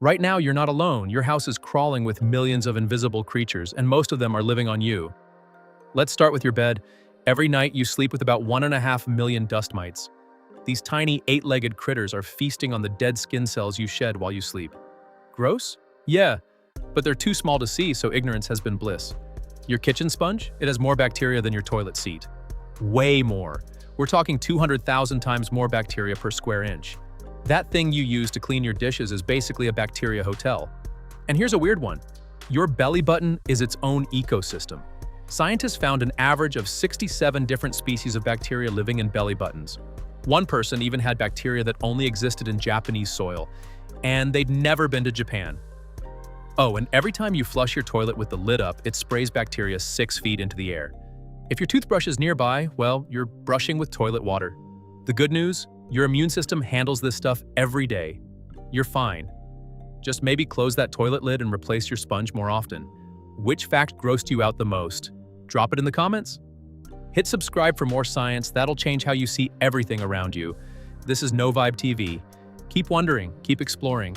Right now, you're not alone. Your house is crawling with millions of invisible creatures, and most of them are living on you. Let's start with your bed. Every night, you sleep with about 1.5 million dust mites. These tiny, eight-legged critters are feasting on the dead skin cells you shed while you sleep. Gross? Yeah, but they're too small to see, so ignorance has been bliss. Your kitchen sponge? It has more bacteria than your toilet seat. Way more. We're talking 200,000 times more bacteria per square inch. That thing you use to clean your dishes is basically a bacteria hotel. And here's a weird one. Your belly button is its own ecosystem. Scientists found an average of 67 different species of bacteria living in belly buttons. One person even had bacteria that only existed in Japanese soil, and they'd never been to Japan. Oh, and every time you flush your toilet with the lid up, it sprays bacteria 6 feet into the air. If your toothbrush is nearby, well, you're brushing with toilet water. The good news? Your immune system handles this stuff every day. You're fine. Just maybe close that toilet lid and replace your sponge more often. Which fact grossed you out the most? Drop it in the comments. Hit subscribe for more science. That'll change how you see everything around you. This is KnowVibe TV. Keep wondering, keep exploring.